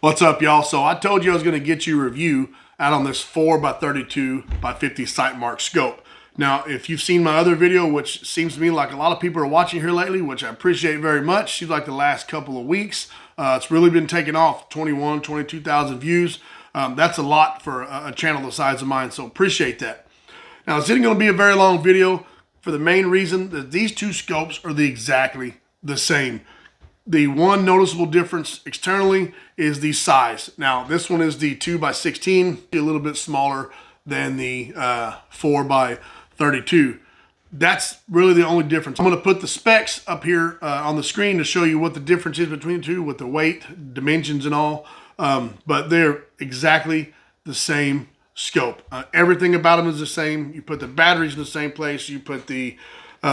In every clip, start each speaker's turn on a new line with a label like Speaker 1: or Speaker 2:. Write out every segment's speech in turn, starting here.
Speaker 1: What's up, y'all? So I told you I was going to get you a review out on this 4x32x50 Sightmark scope. Now, if you've seen my other video, which seems to me like a lot of people are watching here lately, which I appreciate very much, seems like the last couple of weeks, it's really been taking off, 22,000 views. That's a lot for a channel the size of mine, so appreciate that. Now, it's going to be a very long video for the main reason that these two scopes are exactly the same. The one noticeable difference externally is the size. Now, this one is the 2x16, a little bit smaller than the 4x32. That's really the only difference. I'm going to put the specs up here on the screen to show you what the difference is between the two with the weight, dimensions, and all. But they're exactly the same scope. Everything about them is the same. You put the batteries in the same place. You put the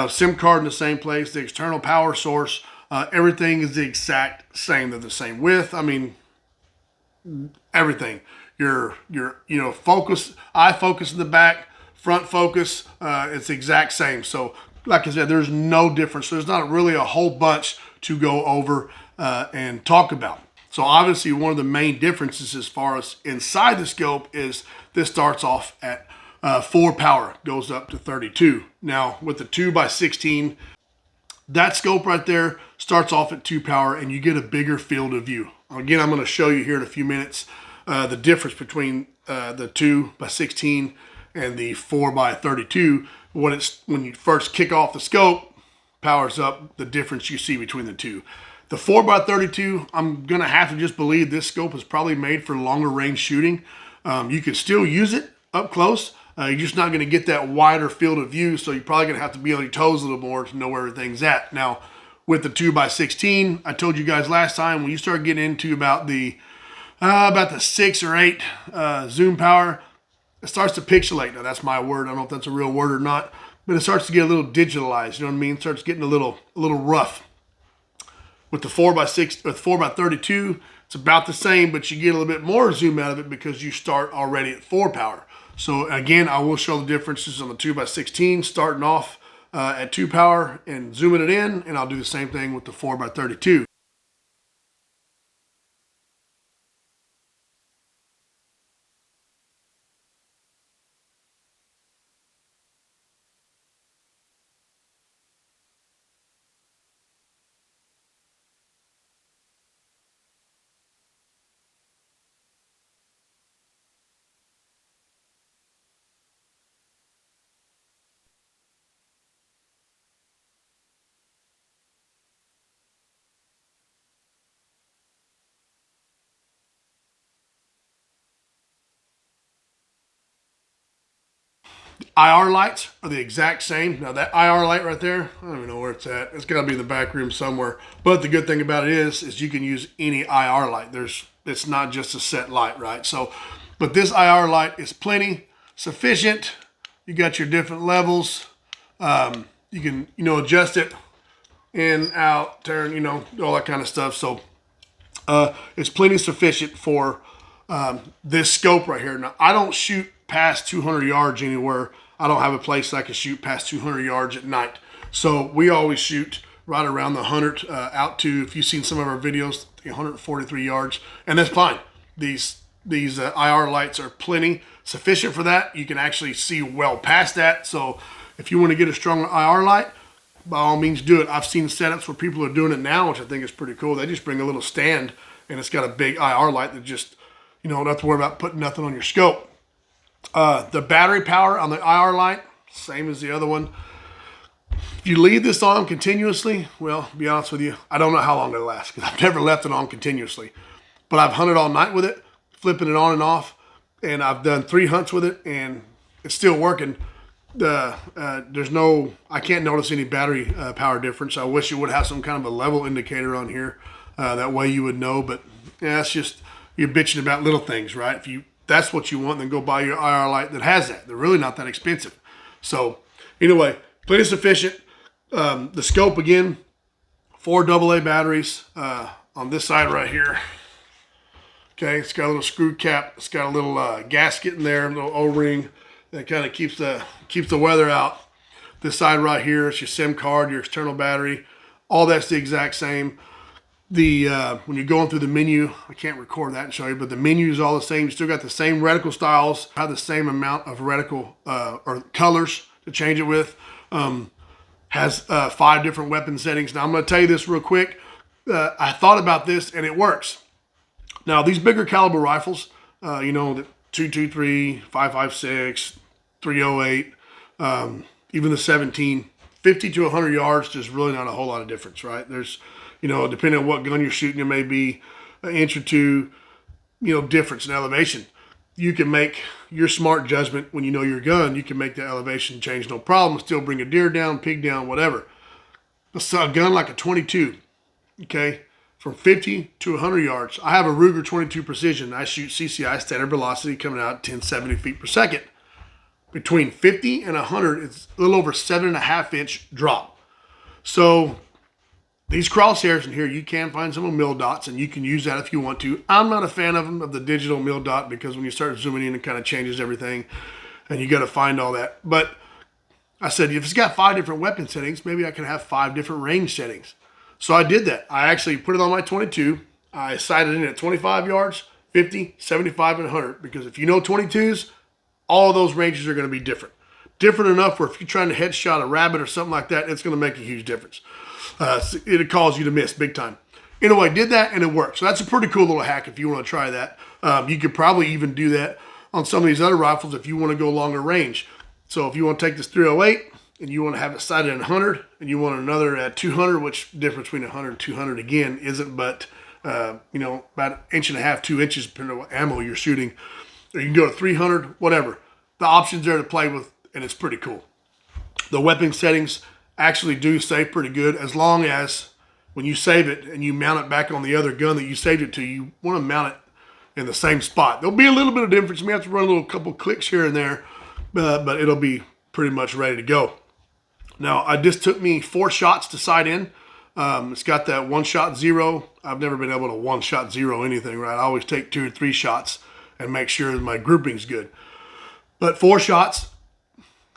Speaker 1: SIM card in the same place. The external power source. Everything is the exact same. They're the same width. I mean, everything. Your focus, eye focus in the back, front focus, it's the exact same. So, like I said, there's no difference. So there's not really a whole bunch to go over and talk about. So obviously, one of the main differences as far as inside the scope is this starts off at 4 power, goes up to 32. Now, with the 2x16, that scope right there starts off at 2 power and you get a bigger field of view. Again, I'm going to show you here in a few minutes the difference between the 2x16 and the 4x32. When you first kick off the scope, powers up, the difference you see between the two. The 4x32, I'm going to have to just believe this scope is probably made for longer range shooting. You can still use it up close. You're just not going to get that wider field of view, so you're probably going to have to be on your toes a little more to know where everything's at. Now, with the 2x16, I told you guys last time, when you start getting into about the 6 or 8 zoom power, it starts to pixelate. Now, that's my word. I don't know if that's a real word or not, but it starts to get a little digitalized. You know what I mean? It starts getting a little rough. With the 4x32, it's about the same, but you get a little bit more zoom out of it because you start already at 4 power. So again, I will show the differences on the 2x16 starting off at 2 power and zooming it in, and I'll do the same thing with the 4x32. IR lights are the exact same. Now that IR light right there, I don't even know where it's at. It's got to be in the back room somewhere. But the good thing about it is you can use any IR light. It's not just a set light, right? So, but this IR light is plenty sufficient. You got your different levels. You can adjust it in, out, turn, all that kind of stuff. So it's plenty sufficient for this scope right here. Now I don't shoot past 200 yards anywhere. I don't have a place that I can shoot past 200 yards at night. So we always shoot right around the 100 out to, if you've seen some of our videos, 143 yards, and that's fine. These IR lights are plenty sufficient for that. You can actually see well past that. So if you want to get a stronger IR light, by all means do it. I've seen setups where people are doing it now, which I think is pretty cool. They just bring a little stand and it's got a big IR light that just, don't have to worry about putting nothing on your scope. The battery power on the IR light, same as the other one. If you leave this on continuously, well, to be honest with you, I don't know how long it'll last because I've never left it on continuously. But I've hunted all night with it, flipping it on and off, and I've done 3 hunts with it, and it's still working. I can't notice any battery power difference. I wish it would have some kind of a level indicator on here. That way you would know, but yeah, it's just, you're bitching about little things, right? If that's what you want, then go buy your IR light that has that. They're really not that expensive. So anyway, plenty sufficient. The scope, again, 4 AA batteries on this side right here. Okay, it's got a little screw cap. It's got a little gasket in there, a little O-ring that kind of keeps the weather out. This side right here, it's your SIM card, your external battery. All that's the exact same. when you're going through the menu, I can't record that and show you, but the menu is all the same. You still got the same reticle styles, have the same amount of reticle or colors to change it with. Has 5 different weapon settings. Now I'm going to tell you this real quick. I thought about this and it works. Now these bigger caliber rifles, you know, the 223, 5.56, 308, even the 17, 50 to 100 yards, there's really not a whole lot of difference, right? There's, you know, depending on what gun you're shooting, it may be an inch or two, you know, difference in elevation. You can make your smart judgment when you know your gun. You can make the elevation change no problem, still bring a deer down, pig down, whatever. A gun like a 22, okay, from 50 to 100 yards. I have a Ruger 22 Precision. I shoot CCI, standard velocity, coming out at 1070 feet per second. Between 50 and 100, it's a little over 7.5 inch drop. So these crosshairs in here, you can find some mil dots, and you can use that if you want to. I'm not a fan of them, of the digital mil dot, because when you start zooming in, it kind of changes everything, and you got to find all that. But I said, if it's got 5 different weapon settings, maybe I can have 5 different range settings. So I did that. I actually put it on my 22. I sighted in at 25 yards, 50, 75, and 100, because if you know 22s, all of those ranges are going to be different. Different enough where if you're trying to headshot a rabbit or something like that, it's going to make a huge difference. It'll cause you to miss big time. Anyway, I did that and it worked. So that's a pretty cool little hack if you want to try that. You could probably even do that on some of these other rifles if you want to go longer range. So if you want to take this 308 and you want to have it sighted at 100 and you want another at 200, which difference between 100 and 200 again isn't but, you know, about 1.5 inches, 2 inches, depending on what ammo you're shooting. Or you can go to 300, whatever. The options there to play with, and it's pretty cool. The weapon settings actually do save pretty good, as long as when you save it and you mount it back on the other gun that you saved it to, you want to mount it in the same spot. There'll be a little bit of difference. You may have to run a little couple clicks here and there, but it'll be pretty much ready to go. Now, this took me 4 shots to sight in. It's got that 1-shot zero. I've never been able to 1-shot zero anything, right? I always take 2 or 3 shots and make sure my grouping's good. But 4 shots,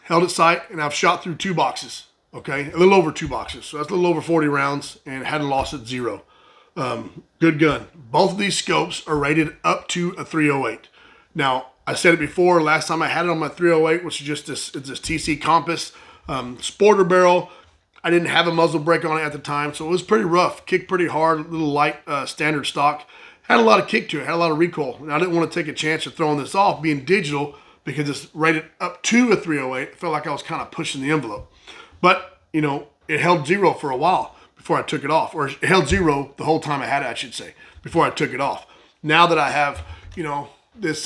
Speaker 1: held at sight, and I've shot through 2 boxes, okay? A little over 2 boxes. So that's a little over 40 rounds, and hadn't lost at 0. Good gun. Both of these scopes are rated up to a 308. Now, I said it before, last time I had it on my 308, which is just it's this TC Compass sporter barrel. I didn't have a muzzle brake on it at the time, so it was pretty rough. Kicked pretty hard, a little light standard stock. Had a lot of kick to it, had a lot of recoil. And I didn't want to take a chance of throwing this off being digital because it's rated up to a 308. I felt like I was kind of pushing the envelope. But, you know, it held 0 for a while before I took it off. Or it held 0 the whole time I had it, I should say, before I took it off. Now that I have, you know, this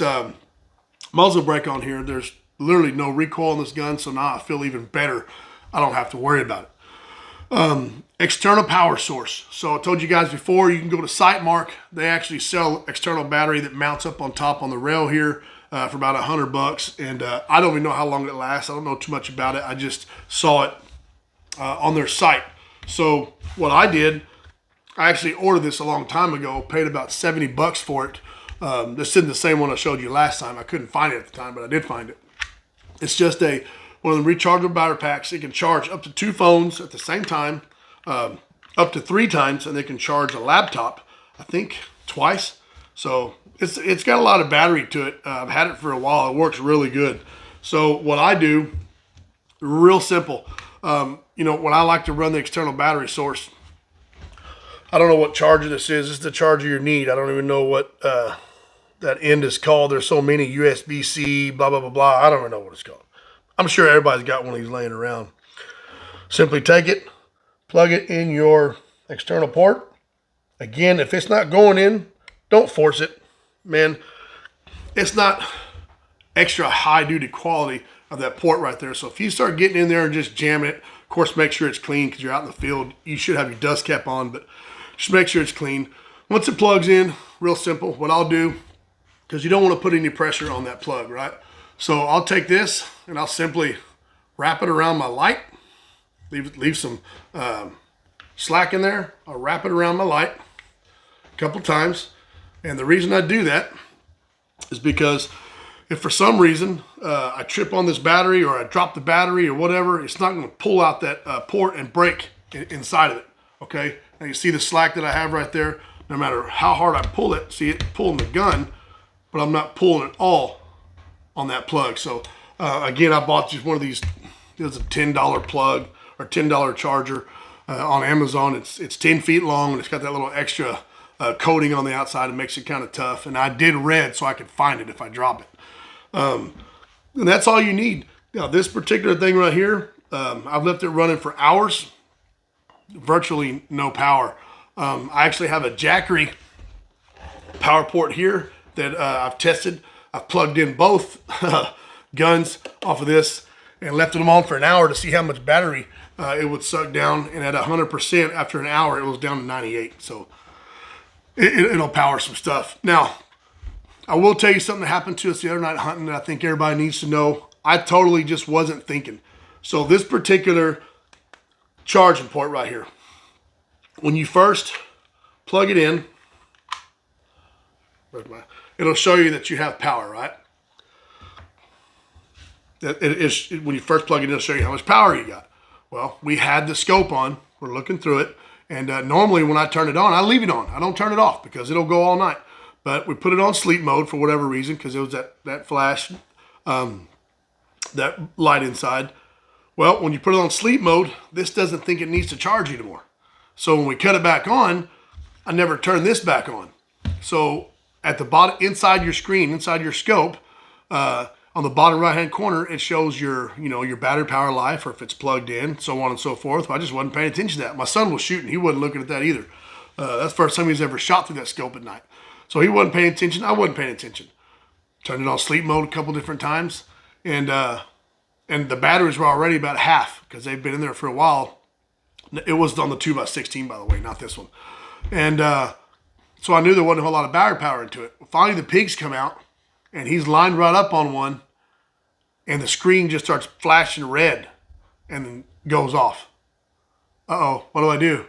Speaker 1: muzzle brake on here, there's literally no recoil in this gun, so now I feel even better. I don't have to worry about it. External power source. So I told you guys before, you can go to Sightmark. They actually sell external battery that mounts up on top on the rail here for about $100. And I don't even know how long it lasts. I don't know too much about it. I just saw it on their site. So what I did, I actually ordered this a long time ago, paid about $70 for it. This isn't the same one I showed you last time. I couldn't find it at the time, but I did find it. It's just one of the rechargeable battery packs. It can charge up to 2 phones at the same time, up to 3 times, and they can charge a laptop, I think, twice. So it's got a lot of battery to it. I've had it for a while. It works really good. So what I do, real simple. You know, when I like to run the external battery source, I don't know what charger this is. This is the charger you need. I don't even know what that end is called. There's so many, USB-C, blah, blah, blah, blah. I don't even know what it's called. I'm sure everybody's got one of these laying around. Simply take it, plug it in your external port. Again, if it's not going in, don't force it. Man, it's not extra high duty quality of that port right there. So if you start getting in there and just jamming it, of course, make sure it's clean because you're out in the field. You should have your dust cap on, but just make sure it's clean. Once it plugs in, real simple, what I'll do, because you don't want to put any pressure on that plug, right? So I'll take this and I'll simply wrap it around my light. Leave some slack in there. I'll wrap it around my light a couple times. And the reason I do that is because if for some reason I trip on this battery or I drop the battery or whatever, it's not going to pull out that port and break inside of it, okay? Now you see the slack that I have right there. No matter how hard I pull it, see it pulling the gun, but I'm not pulling it all on that plug. So again, I bought just one of these. It was a $10 plug or $10 charger on Amazon. It's 10 feet long, and it's got that little extra coating on the outside. It makes it kind of tough. And I did red so I could find it if I drop it. And that's all you need. Now this particular thing right here, I've left it running for hours. Virtually no power. I actually have a Jackery power port here that I've tested. I've plugged in both guns off of this and left them on for an hour to see how much battery it would suck down. And at 100%, after an hour, it was down to 98. So it'll power some stuff. Now, I will tell you something that happened to us the other night hunting that I think everybody needs to know. I totally just wasn't thinking. So this particular charging port right here, when you first plug it in, it'll show you that you have power, right? When you first plug it in, it'll show you how much power you got. Well, we had the scope on. We're looking through it. And normally when I turn it on, I leave it on. I don't turn it off because it'll go all night. But we put it on sleep mode for whatever reason because it was that flash, that light inside. Well, when you put it on sleep mode, this doesn't think it needs to charge anymore. So when we cut it back on, I never turn this back on. So at the bottom, inside your screen, inside your scope, on the bottom right-hand corner, it shows your battery power life, or if it's plugged in, so on and so forth. I just wasn't paying attention to that. My son was shooting. He wasn't looking at that either. That's the first time he's ever shot through that scope at night. So he wasn't paying attention. I wasn't paying attention. Turned it on sleep mode a couple different times. And the batteries were already about half because they've been in there for a while. It was on the 2x16, by the way, not this one. And so I knew there wasn't a whole lot of battery power into it. Finally, the pigs come out, and he's lined right up on one, and the screen just starts flashing red and then goes off. Uh-oh, what do I do?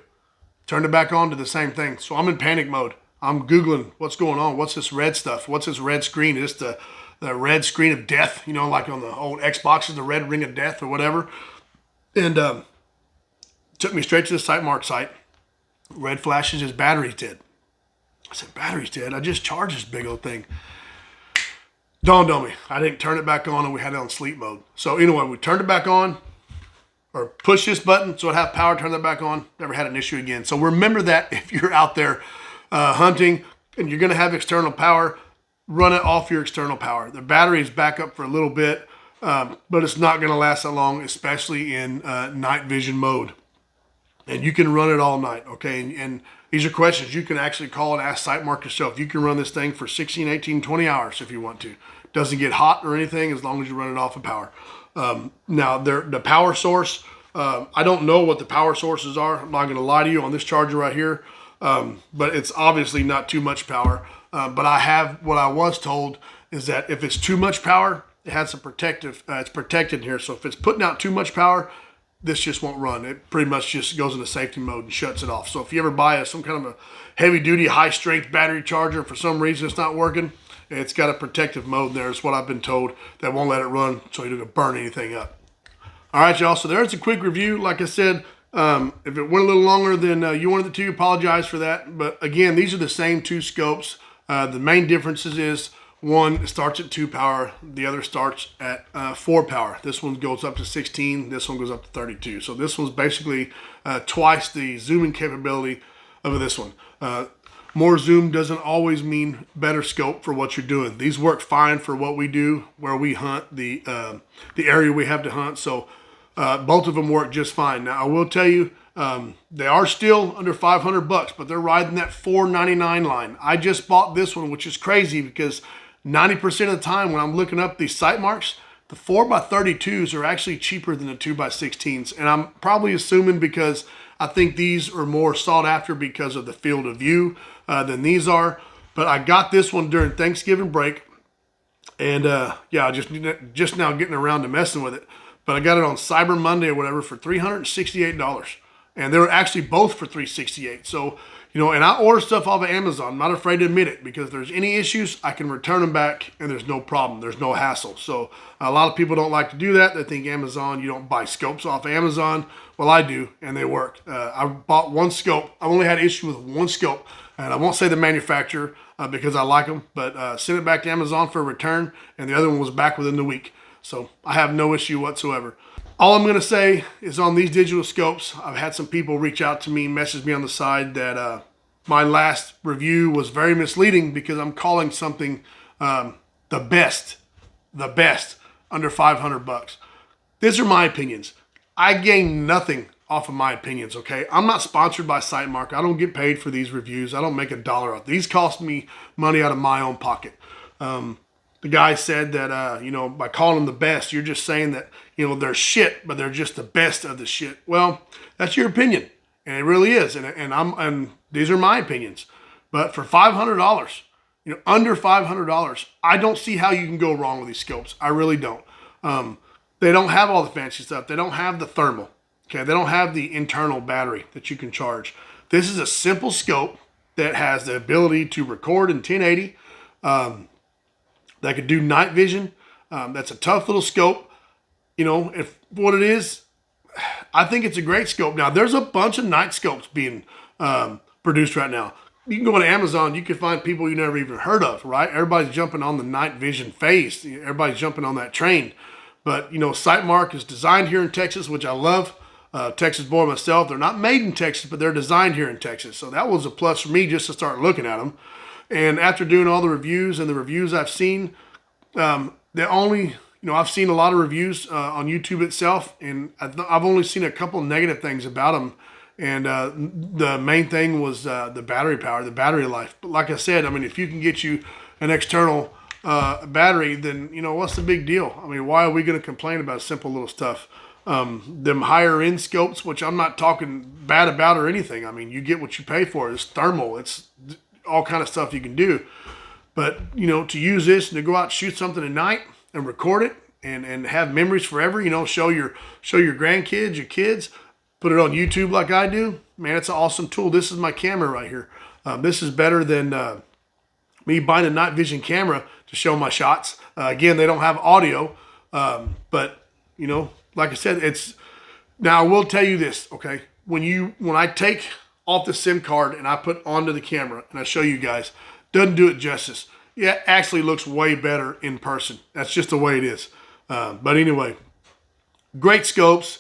Speaker 1: Turned it back on to the same thing. So I'm in panic mode. I'm Googling what's going on. What's this red stuff? What's this red screen? Is this the red screen of death? You know, like on the old Xboxes, the red ring of death or whatever. And took me straight to the Sightmark site. Red flashes, his battery's dead. I said, battery's dead? I just charged this big old thing. Dawned on me. I didn't turn it back on, and we had it on sleep mode. So anyway, we turned it back on, or push this button so it have power, turn that back on. Never had an issue again. So remember that if you're out there hunting and you're going to have external power, run it off your external power. The battery is back up for a little bit, but it's not going to last that long, especially in night vision mode. And you can run it all night, okay? And these are questions you can actually call and ask Sightmark yourself. You can run this thing for 16, 18, 20 hours if you want to. Doesn't get hot or anything as long as you run it off of power. Now, the power source, I don't know what the power sources are. I'm not going to lie to you on this charger right here, but it's obviously not too much power. But what I was told is that if it's too much power, it has some protective, it's protected here. So if it's putting out too much power, this just won't run. It pretty much just goes into safety mode and shuts it off. So if you ever buy some kind of a heavy-duty, high-strength battery charger, for some reason it's not working, it's got a protective mode there, is what I've been told, that won't let it run so you don't burn anything up. All right, y'all, so there's a quick review. Like I said, if it went a little longer than you wanted it to, apologize for that. But again, these are the same two scopes. The main differences is one starts at 2 power, the other starts at 4 power. This one goes up to 16, this one goes up to 32. So this one's basically twice the zooming capability of this one. More zoom doesn't always mean better scope for what you're doing. These work fine for what we do, where we hunt, the area we have to hunt. So both of them work just fine. Now I will tell you, they are still under $500, but they're riding that $499 line. I just bought this one, which is crazy because 90% of the time when I'm looking up these Sightmarks, the 4x32s are actually cheaper than the 2x16s. And I'm probably assuming because I think these are more sought after because of the field of view than these are. But I got this one during Thanksgiving break. And yeah, just now getting around to messing with it. But I got it on Cyber Monday or whatever for $368. And they were actually both for $368. So You know, and I order stuff off of Amazon. I'm not afraid to admit it, because if there's any issues, I can return them back and there's no problem. There's no hassle. So a lot of people don't like to do that. They think Amazon, you don't buy scopes off of Amazon. Well, I do, and they work. I bought one scope. I only had an issue with one scope, and I won't say the manufacturer because I like them, but sent it back to Amazon for a return, and the other one was back within the week. So I have no issue whatsoever. All I'm going to say is on these digital scopes, I've had some people reach out to me, message me on the side that my last review was very misleading because I'm calling something the best under 500 bucks. These are my opinions. I gain nothing off of my opinions, okay? I'm not sponsored by Sightmark. I don't get paid for these reviews. I don't make $1 off. These cost me money out of my own pocket. The guy said that, you know, by calling them the best, you're just saying that, you know, they're shit, but they're just the best of the shit. Well, that's your opinion, and it really is. And these are my opinions. But for $500, you know, under $500, I don't see how you can go wrong with these scopes. I really don't. They don't have all the fancy stuff. They don't have the thermal. Okay, they don't have the internal battery that you can charge. This is a simple scope that has the ability to record in 1080. That could do night vision. That's a tough little scope. You know, if what it is, I think it's a great scope. Now, there's a bunch of night scopes being produced right now. You can go on Amazon, you can find people you never even heard of, right? Everybody's jumping on the night vision phase. Everybody's jumping on that train. But, you know, Sightmark is designed here in Texas, which I love. Texas boy myself. They're not made in Texas, but they're designed here in Texas. So that was a plus for me just to start looking at them. And after doing all the reviews and the reviews I've seen, I've seen a lot of reviews on YouTube itself, and I've only seen a couple of negative things about them. And the main thing was the battery power, the battery life. But like I said, I mean, if you can get you an external battery, then, you know, what's the big deal? I mean, why are we going to complain about simple little stuff? Them higher end scopes, which I'm not talking bad about or anything. I mean, you get what you pay for. It's thermal. It's all kind of stuff you can do. But, you know, to use this and to go out and shoot something at night and record it and have memories forever, you know, show your grandkids, your kids, put it on YouTube like I do, man, it's an awesome tool. This is my camera right here. This is better than me buying a night vision camera to show my shots. Again, they don't have audio, but, you know, like I said, now I will tell you this, okay? When I take off the SIM card and I put onto the camera and I show you guys, doesn't do it justice. Yeah, it actually looks way better in person. That's just the way it is. But anyway, great scopes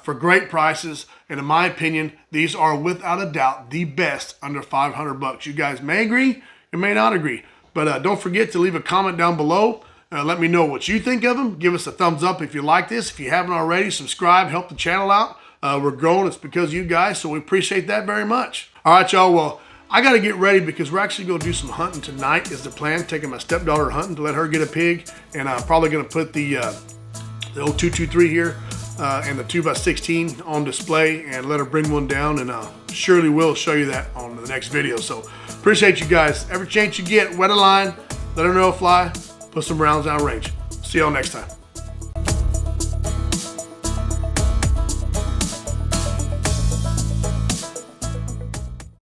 Speaker 1: for great prices. And in my opinion, these are without a doubt the best under 500 bucks. You guys may agree, you may not agree. But don't forget to leave a comment down below. Let me know what you think of them. Give us a thumbs up if you like this. If you haven't already, subscribe, help the channel out. We're growing. It's because of you guys, so we appreciate that very much. All right, y'all. Well, I got to get ready because we're actually going to do some hunting tonight is the plan. Taking my stepdaughter hunting to let her get a pig. And I'm probably going to put the old 223 here and the 2x16 on display and let her bring one down. And surely will show you that on the next video. So appreciate you guys. Every chance you get, wet a line, let her know a fly. Put some rounds down range. See y'all next time.